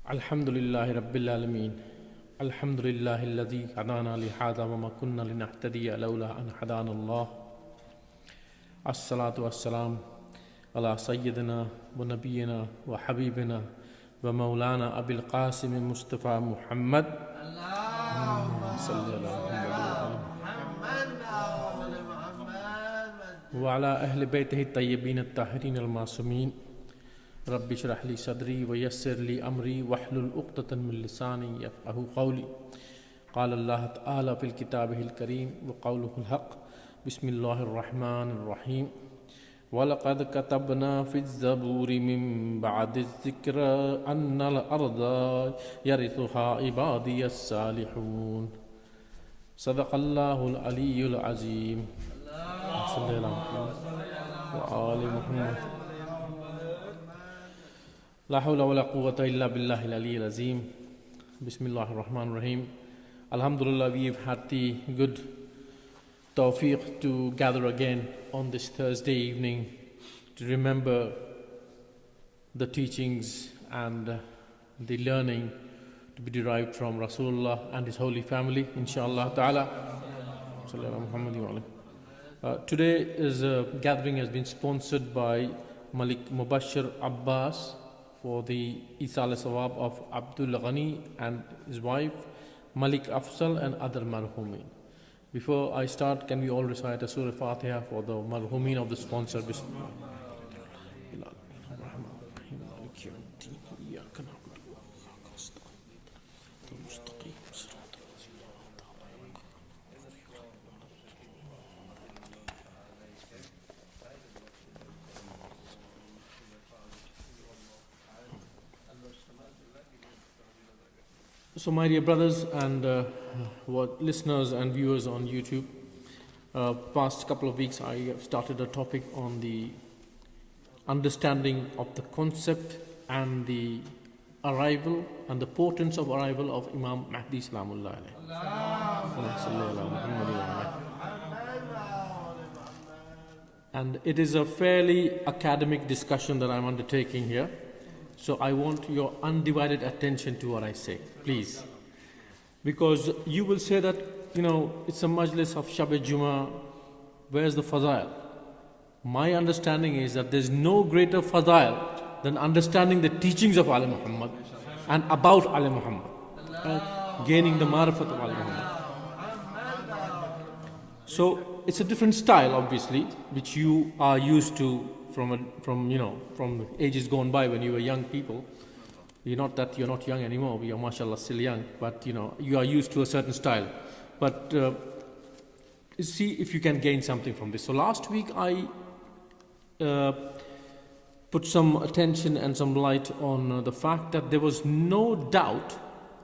Alhamdulillahi Rabbil Alameen. Alhamdulillahi alladhi hadana li hadha wa ma kunna linahtadiya lawla an hadana Allah. As-salatu was-salam ala Sayyidina wa Nabiyyina wa Habibina wa Moulana Qaseem Mustafa Muhammad. Allahumma salli ala Muhammad wa ala ahli baytihi at-tayyibin at-tahirin al-masumin. Rabbi shrah li sadri wa yassir li amri wahlul uqdatan min lisani yafqahu qawli. Qala Allah ta'ala fil kitabihil kareem wa qawluhul haqq. Bismillahir rahmanir rahim. Wa laqad katabna fiz zaburi min ba'diz zikra anna al-arda yarithuha ibadiyas salihun. Sadaqallahul aliyyul azim. Sallallahu wa ali Muhammad. La hawla wa la quwwata illa billahi al-aliyyil azim. Bismillahir Rahmanir Rahim. Alhamdulillah, we've had the good tawfiq to gather again on this Thursday evening to remember the teachings and the learning to be derived from Rasulullah and his holy family, inshallah ta'ala. Today's gathering has been sponsored by Malik Mubashir Abbas for the Isal Sawab of Abdul Ghani and his wife Malik Afzal and other marhumin. Before I start, can we all recite a Surah Fatiha for the marhumin of the sponsor? Bismillah. So my dear brothers and listeners and viewers on YouTube, past couple of weeks I have started a topic on the understanding of the concept and the arrival and the portents of arrival of Imam Mahdi Salamullah alayhi. And it is a fairly academic discussion that I'm undertaking here. So I want your undivided attention to what I say, please. Because you will say that, it's a majlis of Shab Jummah, where's the fadail? My understanding is that there's no greater fadail than understanding the teachings of Ali Muhammad and about Ali Muhammad, gaining the marifat of Ali Muhammad. So it's a different style, obviously, which you are used to from ages gone by when you were young people. You're not young anymore, we are mashallah still young, but you are used to a certain style. But see if you can gain something from this. So last week I put some attention and some light on the fact that there was no doubt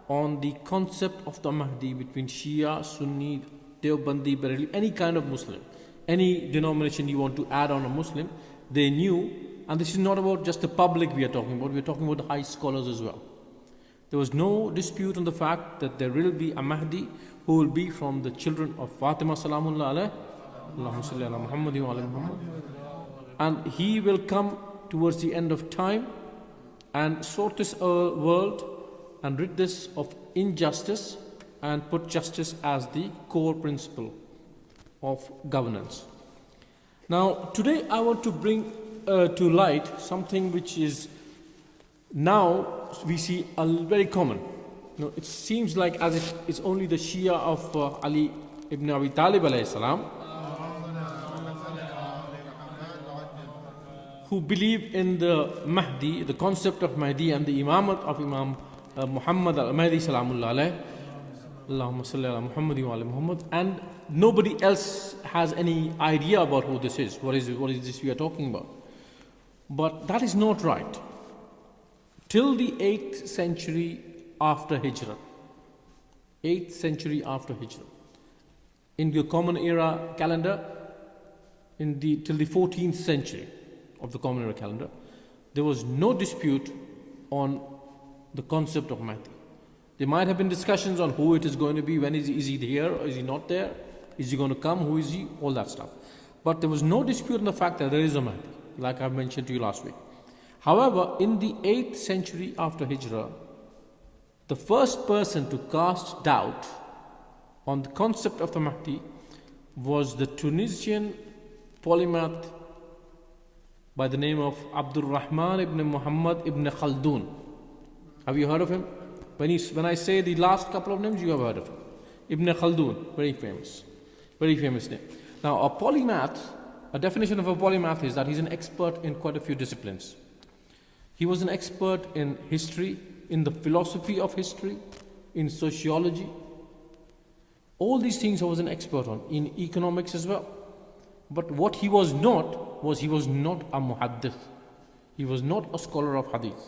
on the concept of the Mahdi between Shia, Sunni, Deobandi, Bareli, any kind of Muslim, any denomination you want to add on a Muslim. They knew, and this is not about just the public we are talking about the high scholars as well. There was no dispute on the fact that there will be a Mahdi who will be from the children of Fatima Salamullah alayhi, Allahumma salli ala Muhammad wa ala Muhammad. And he will come towards the end of time and sort this world and rid this of injustice and put justice as the core principle of governance. Now, today I want to bring to light something which is now we see very common. It seems like as if it's only the Shia of Ali ibn Abi Talib alayhi salam who believe in the Mahdi, the concept of Mahdi and the imamat of Imam Muhammad al-Mahdi salamullah alayhi. Allahumma salli ala Muhammad wa ala Muhammad. And nobody else has any idea about who this is. What is this we are talking about? But that is not right. Till the 8th century after Hijrah, 8th century after Hijrah, in the Common Era calendar, till the 14th century of the Common Era calendar, there was no dispute on the concept of Mahdi. There might have been discussions on who it is going to be, when is he here or is he not there, is he going to come, who is he, all that stuff. But there was no dispute on the fact that there is a Mahdi, like I mentioned to you last week. However, in the 8th century after Hijrah, the first person to cast doubt on the concept of the Mahdi was the Tunisian polymath by the name of Abdul Rahman ibn Muhammad ibn Khaldun. Have you heard of him? When I say the last couple of names, you have heard of him. Ibn Khaldun, very famous name. Now, a polymath, a definition of a polymath is that he's an expert in quite a few disciplines. He was an expert in history, in the philosophy of history, in sociology. All these things he was an expert on, in economics as well. But what he was not a muhaddith. He was not a scholar of hadith.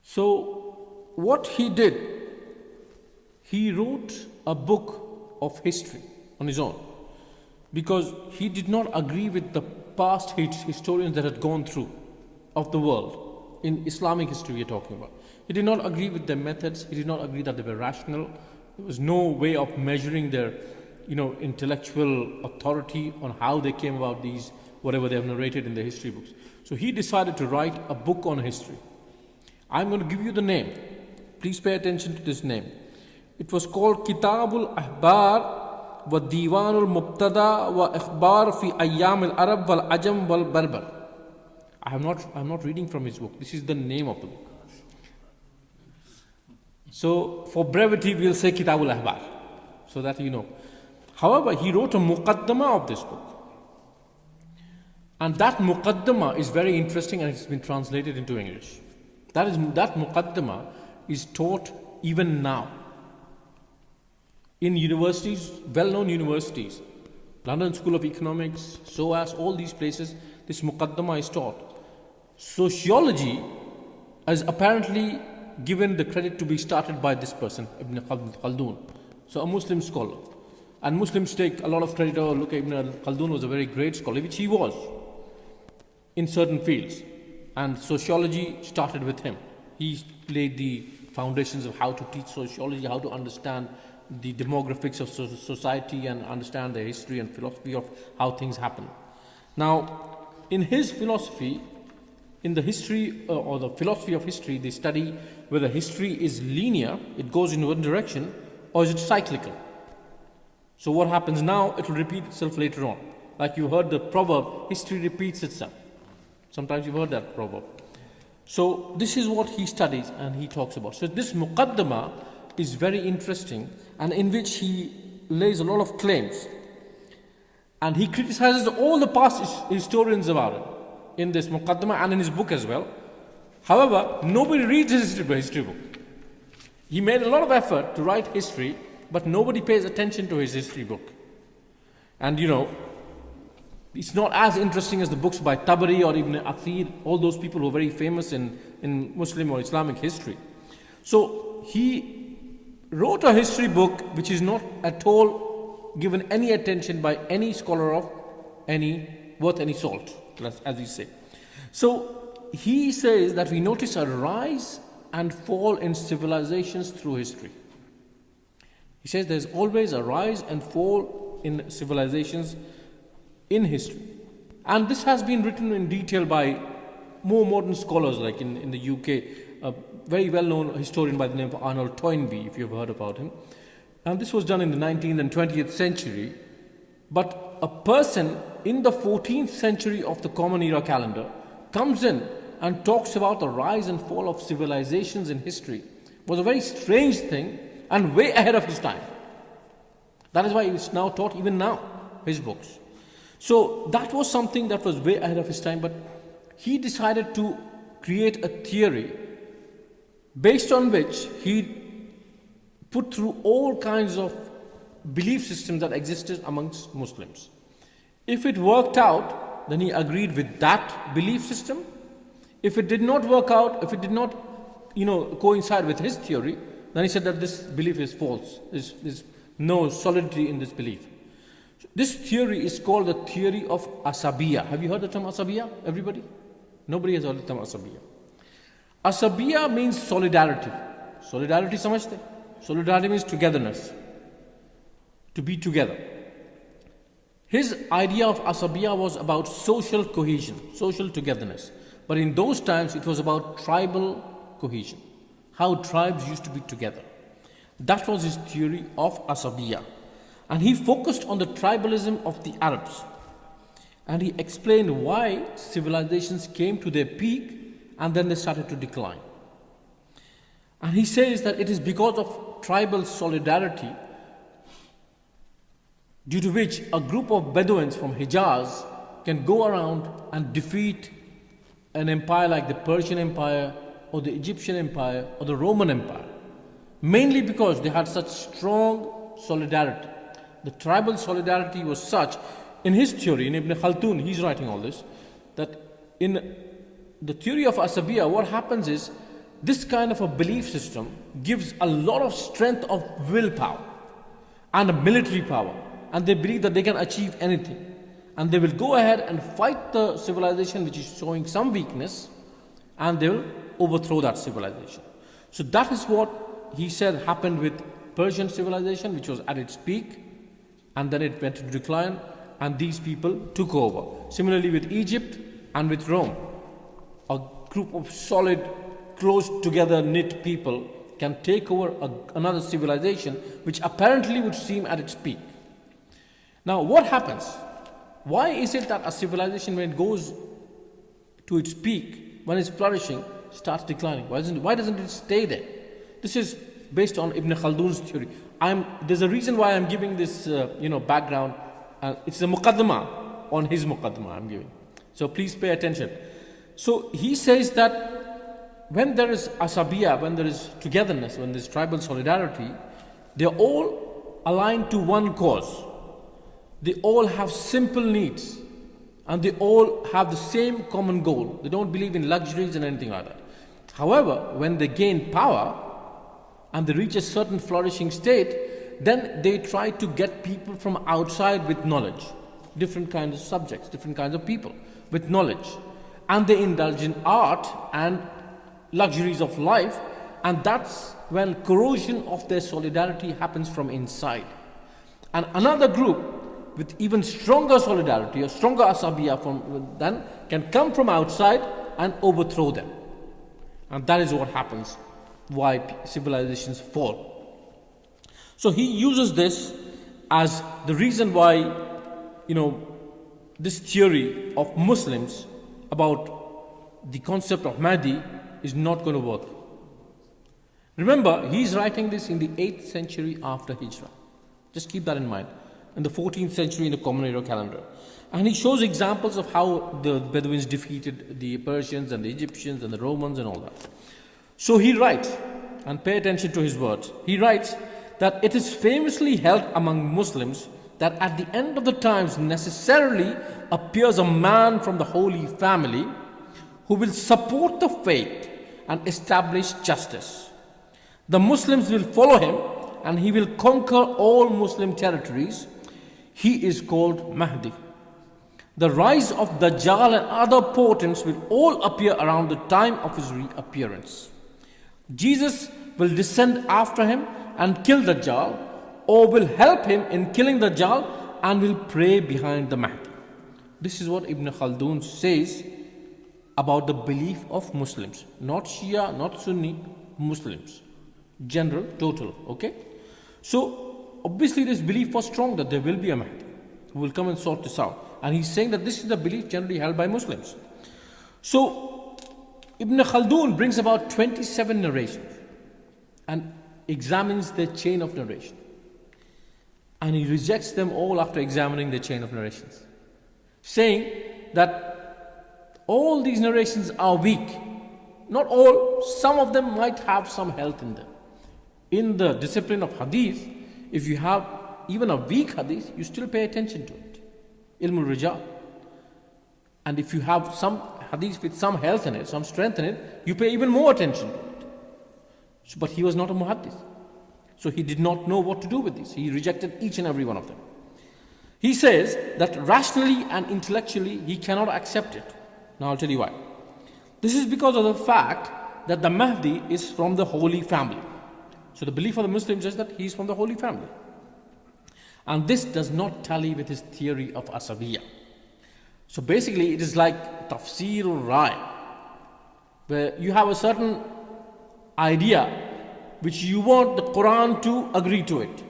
So what he did, he wrote a book of history on his own, because he did not agree with the past historians that had gone through of the world. In Islamic history we are talking about. He did not agree with their methods. He did not agree that they were rational. There was no way of measuring their intellectual authority on how they came about these, whatever they have narrated in the history books. So he decided to write a book on history. I'm going to give you the name. Please pay attention to this name. It was called Kitabul Ahbar wa Diwanul Mubtada wa Ikhbar fi Ayyam al-Arab wal Ajam wal Barbar. I'm not reading from his book. This is the name of the book. So for brevity, we'll say Kitabul Ahbar, so that you know. However, he wrote a muqaddamah of this book. And that muqaddamah is very interesting, and it's been translated into English. That muqaddamah is taught even now in universities, well-known universities, London School of Economics, SOAS, all these places, this muqaddamah is taught. Sociology is apparently given the credit to be started by this person, Ibn Khaldun. So a Muslim scholar. And Muslims take a lot of credit. Oh, look, Ibn Khaldun was a very great scholar, which he was in certain fields. And sociology started with him. He laid the foundations of how to teach sociology, how to understand the demographics of society and understand the history and philosophy of how things happen. Now, in his philosophy, in the history or the philosophy of history, they study whether history is linear, it goes in one direction, or is it cyclical. So what happens now, it will repeat itself later on. Like you heard the proverb, history repeats itself. Sometimes you've heard that proverb. So this is what he studies and he talks about. So this muqaddamah is very interesting, and in which he lays a lot of claims. And he criticizes all the past historians about it in this muqaddamah and in his book as well. However, nobody reads his history book. He made a lot of effort to write history, but nobody pays attention to his history book. And it's not as interesting as the books by Tabari or Ibn Athir, all those people who are very famous in Muslim or Islamic history. So he wrote a history book which is not at all given any attention by any scholar of worth any salt, as we say. So he says that we notice a rise and fall in civilizations through history. He says there's always a rise and fall in civilizations in history. And this has been written in detail by more modern scholars, like in the UK, a very well-known historian by the name of Arnold Toynbee, if you've heard about him. And this was done in the 19th and 20th century. But a person in the 14th century of the Common Era calendar comes in and talks about the rise and fall of civilizations in history. It was a very strange thing and way ahead of his time. That is why it's now taught even now, his books. So that was something that was way ahead of his time, but he decided to create a theory based on which he put through all kinds of belief systems that existed amongst Muslims. If it worked out, then he agreed with that belief system. If it did not work out, if it did not coincide with his theory, then he said that this belief is false. There's no solidity in this belief. This theory is called the theory of Asabiya. Have you heard the term Asabiya? Everybody? Nobody has heard the term Asabiya. Asabiya means solidarity. Solidarity samajhte? Solidarity means togetherness. To be together. His idea of Asabiya was about social cohesion, social togetherness. But in those times it was about tribal cohesion. how tribes used to be together. That was his theory of Asabiya. And he focused on the tribalism of the Arabs. And he explained why civilizations came to their peak and then they started to decline. And he says that it is because of tribal solidarity, due to which a group of Bedouins from Hijaz can go around and defeat an empire like the Persian Empire or the Egyptian Empire or the Roman Empire. Mainly because they had such strong solidarity. The tribal solidarity was such, in his theory, in Ibn Khaldun, he's writing all this, that in the theory of Asabiya, what happens is, this kind of a belief system gives a lot of strength of willpower and a military power. And they believe that they can achieve anything. And they will go ahead and fight the civilization which is showing some weakness, and they will overthrow that civilization. So that is what he said happened with Persian civilization, which was at its peak, and then it went to decline, and these people took over. Similarly with Egypt and with Rome, a group of solid, close together knit people can take over another civilization which apparently would seem at its peak. Now what happens? Why is it that a civilization, when it goes to its peak, when it's flourishing, starts declining? Why doesn't it stay there? This is based on Ibn Khaldun's theory. There's a reason why I'm giving this background. It's a muqaddimah on his muqaddimah I'm giving. So please pay attention. So he says that when there is asabiya, when there is togetherness, when there is tribal solidarity, they're all aligned to one cause. They all have simple needs and they all have the same common goal. They don't believe in luxuries and anything like that. However, when they gain power and they reach a certain flourishing state, then they try to get people from outside with knowledge, different kinds of subjects, different kinds of people with knowledge, and they indulge in art and luxuries of life, and that's when corrosion of their solidarity happens from inside. And another group with even stronger solidarity or stronger asabiya from them can come from outside and overthrow them. And that is what happens, why civilizations fall. So he uses this as the reason why, this theory of Muslims about the concept of Mahdi is not going to work. Remember, he's writing this in the 8th century after Hijrah. Just keep that in mind. In the 14th century in the Common Era calendar. And he shows examples of how the Bedouins defeated the Persians and the Egyptians and the Romans and all that. So he writes, and pay attention to his words, he writes that it is famously held among Muslims that at the end of the times necessarily appears a man from the Holy Family who will support the faith and establish justice. The Muslims will follow him and he will conquer all Muslim territories. He is called Mahdi. The rise of Dajjal and other portents will all appear around the time of his reappearance. Jesus will descend after him and kill Dajjal, or will help him in killing Dajjal and will pray behind the Mahdi. This is what Ibn Khaldun says about the belief of Muslims. Not Shia, not Sunni, Muslims. General, total, okay? So, obviously this belief was strong that there will be a Mahdi who will come and sort this out. And he's saying that this is the belief generally held by Muslims. So, Ibn Khaldun brings about 27 narrations and examines their chain of narration. And he rejects them all after examining the chain of narrations, saying that all these narrations are weak. Not all, some of them might have some health in them. In the discipline of hadith, if you have even a weak hadith, you still pay attention to it. Ilmul Rijal. And if you have some hadith with some health in it, some strength in it, you pay even more attention to it. So, but he was not a muhaddith. So he did not know what to do with this. He rejected each and every one of them. He says that rationally and intellectually he cannot accept it. Now I'll tell you why. This is because of the fact that the Mahdi is from the Holy Family. So the belief of the Muslims is that he is from the Holy Family. And this does not tally with his theory of Asabiyya. So basically it is like tafsir ul-rai, where you have a certain idea which you want the Quran to agree to it.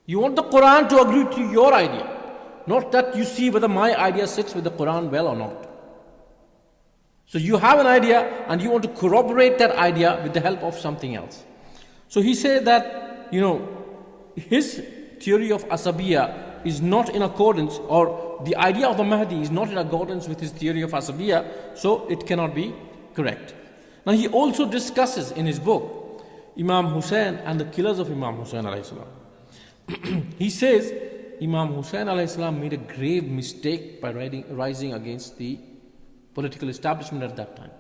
You want the Quran to agree to your idea, not that you see whether my idea sits with the Quran well or not. So you have an idea and you want to corroborate that idea with the help of something else. So he said that, his theory of Asabiya is not in accordance, or the idea of the Mahdi is not in accordance with his theory of Asabiya, so it cannot be correct. Now he also discusses in his book Imam Hussein and the killers of Imam Hussein alayhi salam. He says Imam Hussein alayhi salam made a grave mistake by rising against the political establishment at that time.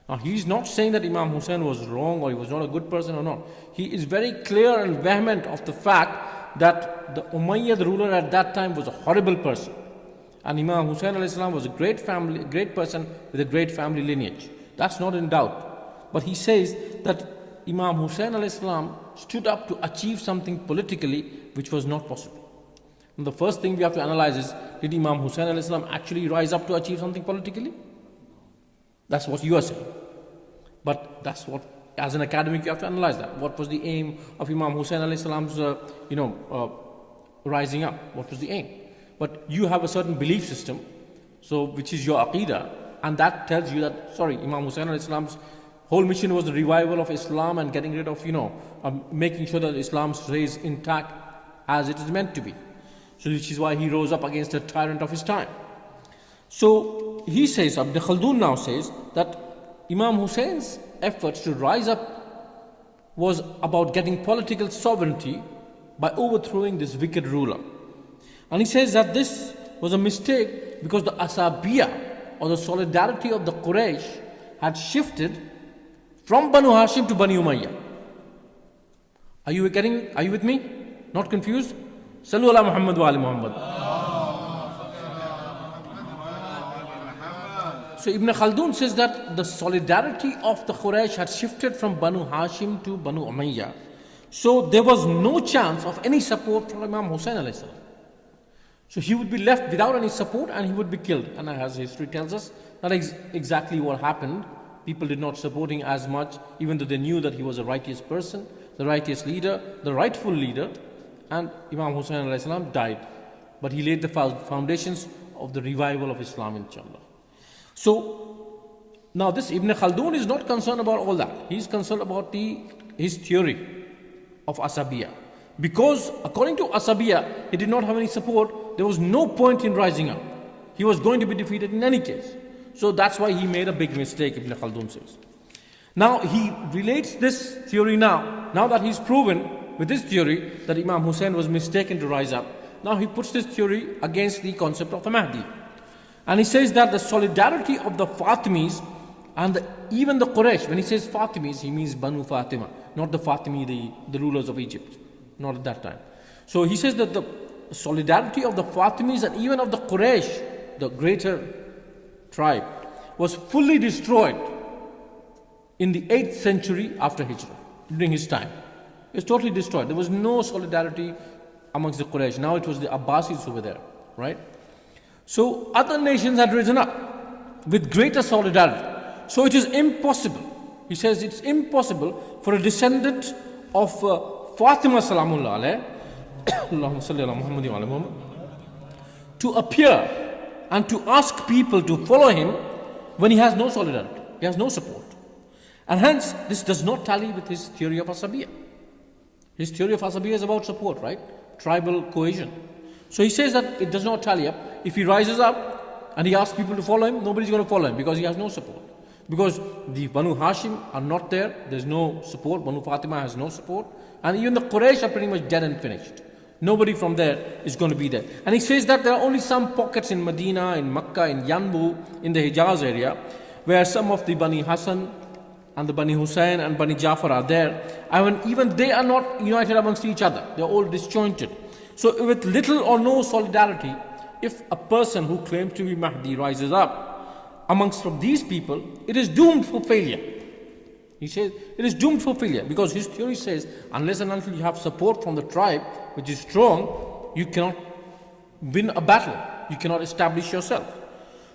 Now he is not saying that Imam Hussein was wrong or he was not a good person or not. He is very clear and vehement of the fact that the Umayyad ruler at that time was a horrible person. And Imam Hussein alayhi salam was a great person with a great family lineage. That's not in doubt. But he says that Imam Hussein alayhi salam stood up to achieve something politically which was not possible. And the first thing we have to analyze is, did Imam Hussein alayhi salam actually rise up to achieve something politically? That's what you are saying. But that's what, as an academic, you have to analyze that. What was the aim of Imam Hussein alayhi salam's, rising up? What was the aim? But you have a certain belief system, so which is your aqidah, and that tells you that, Imam Hussein alayhi salam's whole mission was the revival of Islam and getting rid of, making sure that Islam stays intact as it is meant to be. So which is why he rose up against a tyrant of his time. So he says, Ibn Khaldun now says, that Imam Hussein's efforts to rise up was about getting political sovereignty by overthrowing this wicked ruler. And he says that this was a mistake because the Asabiya, or the solidarity of the Quraysh, had shifted from Banu Hashim to Bani Umayyah. Are you with me? Not confused? Sallu ala Muhammad wa ali Muhammad. So Ibn Khaldun says that the solidarity of the Quraysh had shifted from Banu Hashim to Banu Umayyah. So there was no chance of any support from Imam Hussein alayhi salam. So he would be left without any support and he would be killed. And as history tells us, that is exactly what happened. People did not support him as much, even though they knew that he was a righteous person, the righteous leader, the rightful leader. And Imam Hussein alayhi salam died. But he laid the foundations of the revival of Islam, inshallah. So, now this Ibn Khaldun is not concerned about all that. He is concerned about his theory of Asabiya. Because according to Asabiya, he did not have any support. There was no point in rising up. He was going to be defeated in any case. So that's why he made a big mistake, Ibn Khaldun says. Now he relates this theory now that he's proven with this theory that Imam Hussein was mistaken to rise up. Now he puts this theory against the concept of the Mahdi. And he says that the solidarity of the Fatimis and even the Quraysh, when he says Fatimis, he means Banu Fatima, not the Fatimi, the rulers of Egypt, not at that time. So he says that the solidarity of the Fatimis and even of the Quraysh, the greater tribe, was fully destroyed in the 8th century after Hijrah, during his time. It was totally destroyed. There was no solidarity amongst the Quraysh. Now it was the Abbasids who were there, right? So other nations had risen up with greater solidarity. So it is impossible. He says it's impossible for a descendant of Fatima salamullah alayhi to appear and to ask people to follow him when he has no solidarity, he has no support. And hence, this does not tally with his theory of Asabiya. His theory of Asabiya is about support, right? Tribal cohesion. So he says that it does not tally up. If he rises up and he asks people to follow him, nobody's going to follow him because he has no support. Because the Banu Hashim are not there, there's no support. Banu Fatima has no support. And even the Quraysh are pretty much dead and finished. Nobody from there is going to be there. And he says that there are only some pockets in Medina, in Makkah, in Yanbu, in the Hijaz area, where some of the Bani Hassan and the Bani Hussein and Bani Jafar are there. And even they are not united amongst each other. They are all disjointed. So with little or no solidarity, if a person who claims to be Mahdi rises up amongst from these people, it is doomed for failure. He says it is doomed for failure because his theory says unless and until you have support from the tribe which is strong, you cannot win a battle. You cannot establish yourself.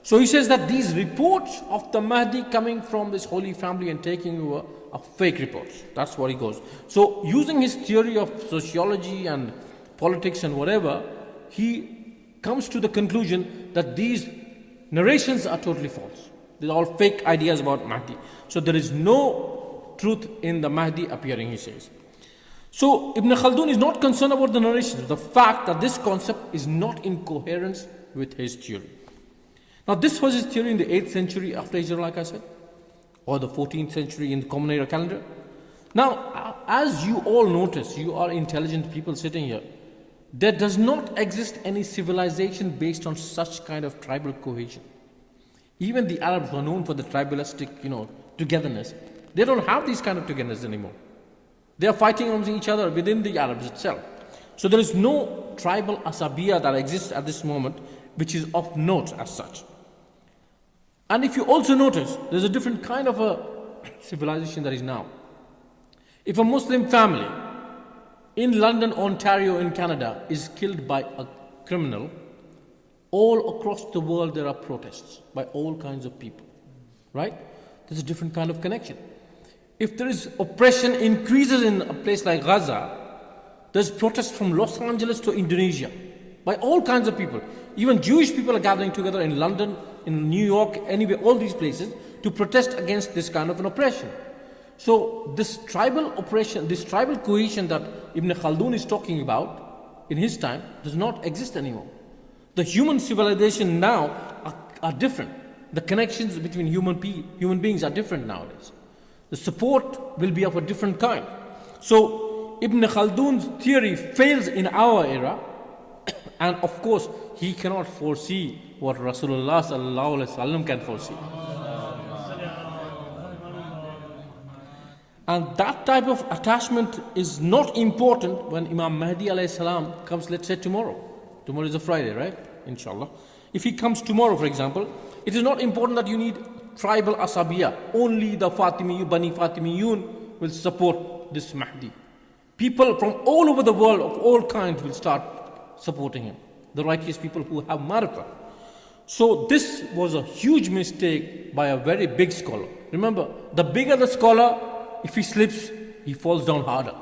So he says that these reports of the Mahdi coming from this holy family and taking over are fake reports. That's what he goes. So using his theory of sociology and politics and whatever, he comes to the conclusion that these narrations are totally false. They're all fake ideas about Mahdi. So there is no truth in the Mahdi appearing, he says. So Ibn Khaldun is not concerned about the narrations, the fact that this concept is not in coherence with his theory. Now this was his theory in the 8th century after Hijrah, like I said, or the 14th century in the Common Era calendar. Now, as you all notice, you are intelligent people sitting here, there does not exist any civilization based on such kind of tribal cohesion. Even the Arabs who are known for the tribalistic, togetherness, they don't have these kind of togetherness anymore. They are fighting amongst each other within the Arabs itself. So there is no tribal asabiya that exists at this moment which is of note as such. And if you also notice, there's a different kind of a civilization that is now. If a Muslim family in London, Ontario, in Canada is killed by a criminal, all across the world there are protests by all kinds of people, right? There's a different kind of connection. If there is oppression increases in a place like Gaza, there's protests from Los Angeles to Indonesia by all kinds of people. Even Jewish people are gathering together in London, in New York, anywhere, all these places to protest against this kind of an oppression. So this tribal oppression, this tribal cohesion that Ibn Khaldun is talking about in his time does not exist anymore. The human civilization now are different. The connections between human beings are different nowadays. The support will be of a different kind. So Ibn Khaldun's theory fails in our era, and of course he cannot foresee what Rasulullah sallallahu alaihi wasallam can foresee. And that type of attachment is not important when Imam Mahdi alayhi salam comes, let's say tomorrow. Tomorrow is a Friday, right? Inshallah. If he comes tomorrow, for example, it is not important that you need tribal asabiya. Only the Bani Fatimiyun will support this Mahdi. People from all over the world of all kinds will start supporting him. The righteous people who have marifah. So this was a huge mistake by a very big scholar. Remember, the bigger the scholar, if he slips, he falls down harder.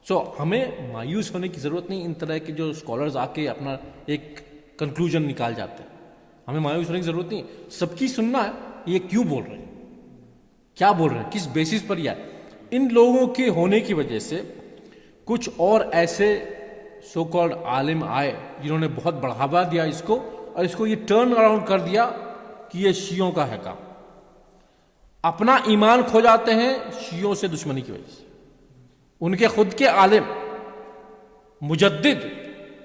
So हमें मायूस होने की ज़रूरत नहीं इन तरह के जो scholars आके अपना एक कंक्लूजन निकाल जाते हैं. हमें मायूस होने की ज़रूरत नहीं. सबकी सुनना है ये क्यों बोल रहे हैं, क्या बोल रहे हैं, किस बेसिस पर यह है. इन लोगों के होने की वजह से कुछ और ऐसे सो कॉल्ड आलिम आए जिन्होंने बहुत बढ़ावा दिया इसको और इसको ये टर्न अराउंड कर दिया कि ये शियों का है काम. अपना ईमान खो जाते हैं शियों से दुश्मनी की वजह से. उनके खुद के आलिम मुजद्दिद,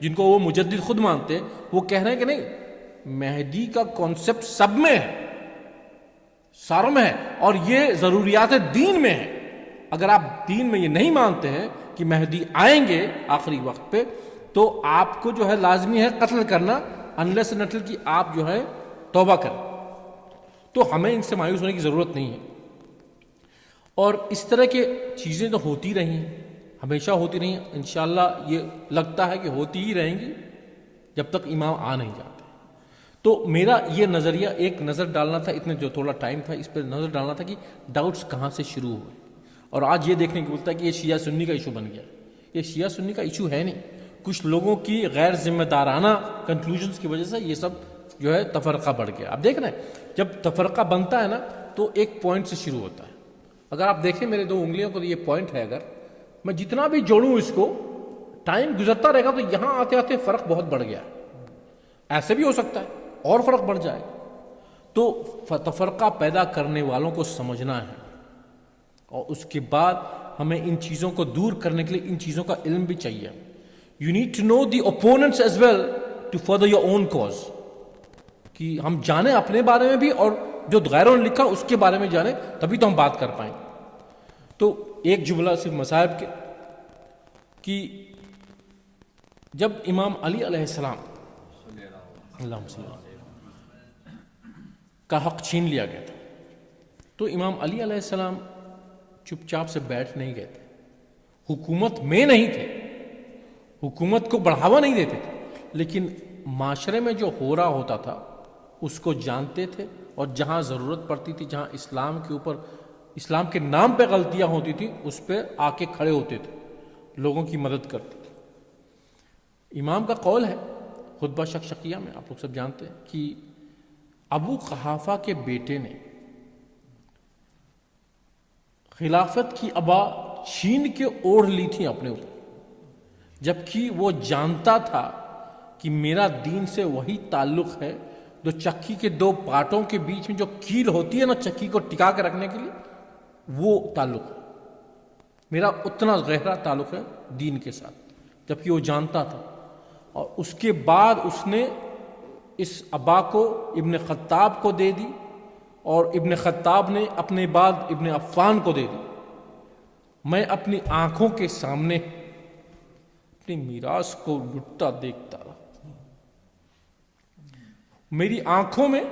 जिनको वो मुजद्दिद खुद मानते हैं, वो कह रहे हैं कि नहीं, मेहदी का कॉन्सेप्ट सब में है, सारों में है और ये जरूरियात दीन में है. अगर आप दीन में ये नहीं मानते हैं कि मेहदी आएंगे आखिरी वक्त पे, तो आपको जो है लाजमी है कत्ल करना, अनलेस एंड अनटिल कि आप जो है तौबा करें. तो हमें इनसे मायूस होने की जरूरत नहीं है. और इस तरह के चीज़ें तो होती रही हैं, हमेशा होती रही हैं. इंशाअल्लाह ये लगता है कि होती ही रहेंगी जब तक इमाम आ नहीं जाते. तो मेरा ये नज़रिया एक नज़र डालना था, इतने जो थोड़ा टाइम था इस पर नज़र डालना था कि डाउट्स कहाँ से शुरू हुए. और आज ये देखने को मिलता है कि ये शिया सुन्नी का इशू बन गया. ये शिया सुन्नी का इशू है नहीं, कुछ लोगों की गैर जिम्मेदाराना कंक्लूजन्स की वजह से ये सब जो है तफरका बढ़ गया. आप देख रहे हैं जब तफरका बनता है ना तो एक पॉइंट से शुरू होता है. अगर आप देखें मेरे 2 उंगलियों को, तो ये पॉइंट है, अगर मैं जितना भी जोड़ूं इसको, टाइम गुजरता रहेगा तो यहां आते आते फर्क बहुत बढ़ गया. ऐसे भी हो सकता है और फर्क बढ़ जाए. तो तफरका पैदा करने वालों को समझना है और उसके बाद हमें इन चीज़ों को दूर करने के लिए इन चीज़ों का इल्म भी चाहिए. You need to know the opponents as well to further your own cause, कि हम जाने अपने बारे में भी और जो गैरों ने लिखा उसके बारे में जाने, तभी तो हम बात कर पाएंगे. तो एक जुमला सिर्फ मसाहिब के कि जब इमाम अली अलैहिस्सलाम का हक छीन लिया गया था, तो इमाम अली अलैहिस्सलाम चुपचाप से बैठ नहीं गए थे. हुकूमत में नहीं थे, हुकूमत को बढ़ावा नहीं देते थे, लेकिन माशरे में जो हो रहा होता था اس کو جانتے تھے، اور جہاں ضرورت پڑتی تھی، جہاں اسلام کے اوپر، اسلام کے نام پہ غلطیاں ہوتی تھی، اس پہ آ کے کھڑے ہوتے تھے، لوگوں کی مدد کرتے تھے۔ امام کا قول ہے خطبہ شکشقیہ میں، آپ لوگ سب جانتے ہیں، کہ ابو قحافہ کے بیٹے نے خلافت کی ابا چھین کے اوڑھ لی تھی اپنے اوپر، جبکہ وہ جانتا تھا کہ میرا دین سے وہی تعلق ہے جو چکی کے دو پارٹوں کے بیچ میں جو کیل ہوتی ہے نا چکی کو ٹکا کے رکھنے کے لیے، وہ تعلق ہے میرا، اتنا گہرا تعلق ہے دین کے ساتھ، جبکہ وہ جانتا تھا۔ اور اس کے بعد اس نے اس ابا کو ابن خطاب کو دے دی، اور ابن خطاب نے اپنے بعد ابن عفان کو دے دی۔ میں اپنی آنکھوں کے سامنے اپنی میراث کو لٹتا دیکھتا رہا، میری آنکھوں میں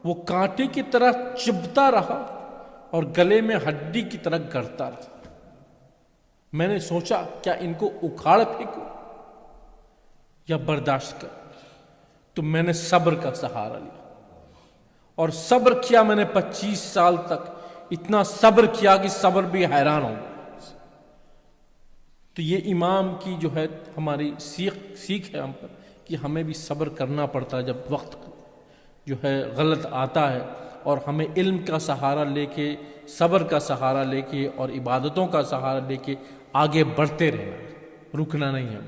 وہ کانٹے کی طرح چبھتا رہا اور گلے میں ہڈی کی طرح گڑتا رہا۔ میں نے سوچا کیا ان کو اکھاڑ پھینکوں یا برداشت کر، تو میں نے صبر کا سہارا لیا، اور صبر کیا میں نے 25 سال تک، اتنا صبر کیا کہ صبر بھی حیران ہو گیا۔ تو یہ امام کی جو ہے ہماری سیکھ ہے ہم پر، کہ ہمیں بھی صبر کرنا پڑتا ہے جب وقت جو ہے غلط آتا ہے، اور ہمیں علم کا سہارا لے کے، صبر کا سہارا لے کے، اور عبادتوں کا سہارا لے کے آگے بڑھتے رہنا ہے، رکنا نہیں ہے۔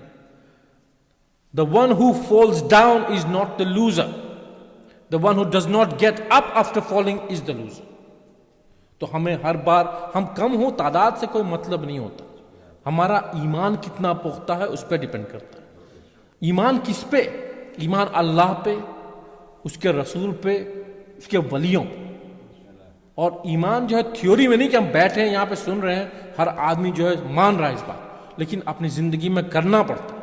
The one who falls down is not the loser. The one who does not get up after falling is the loser. تو ہمیں ہر بار ہم کم ہو تعداد سے کوئی مطلب نہیں ہوتا، ہمارا ایمان کتنا پختہ ہے اس پہ ڈیپینڈ کرتا ہے۔ ایمان کس پہ؟ ایمان اللہ پہ، اس کے رسول پہ، اس کے ولیوں پہ۔ اور ایمان جو ہے تھیوری میں نہیں کہ ہم بیٹھے ہیں یہاں پہ سن رہے ہیں، ہر آدمی جو ہے مان رہا ہے اس بات، لیکن اپنی زندگی میں کرنا پڑتا ہے۔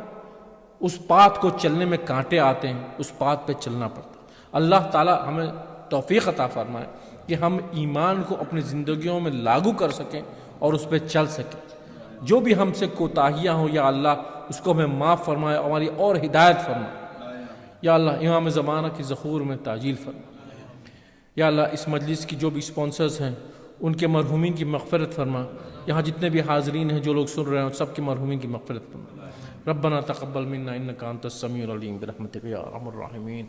اس پاتھ کو چلنے میں کانٹے آتے ہیں، اس پاتھ پہ چلنا پڑتا ہے۔ اللہ تعالی ہمیں توفیق عطا فرمائے کہ ہم ایمان کو اپنی زندگیوں میں لاگو کر سکیں اور اس پہ چل سکیں۔ جو بھی ہم سے کوتاہیاں ہوں یا اللہ اس کو ہمیں معاف فرمائے، ہماری اور ہدایت فرمائے۔ یا اللہ امام زمانہ کی ظہور میں تعجیل فرمائے۔ یا اللہ اس مجلس کی جو بھی اسپانسرز ہیں ان کے مرحومین کی مغفرت فرما، یہاں جتنے بھی حاضرین ہیں جو لوگ سن رہے ہیں سب کے مرحومین کی مغفرت فرما۔ ربنا تقبل منا انک انت السمیع العلیم برحمتک یا ارحم الراحمین۔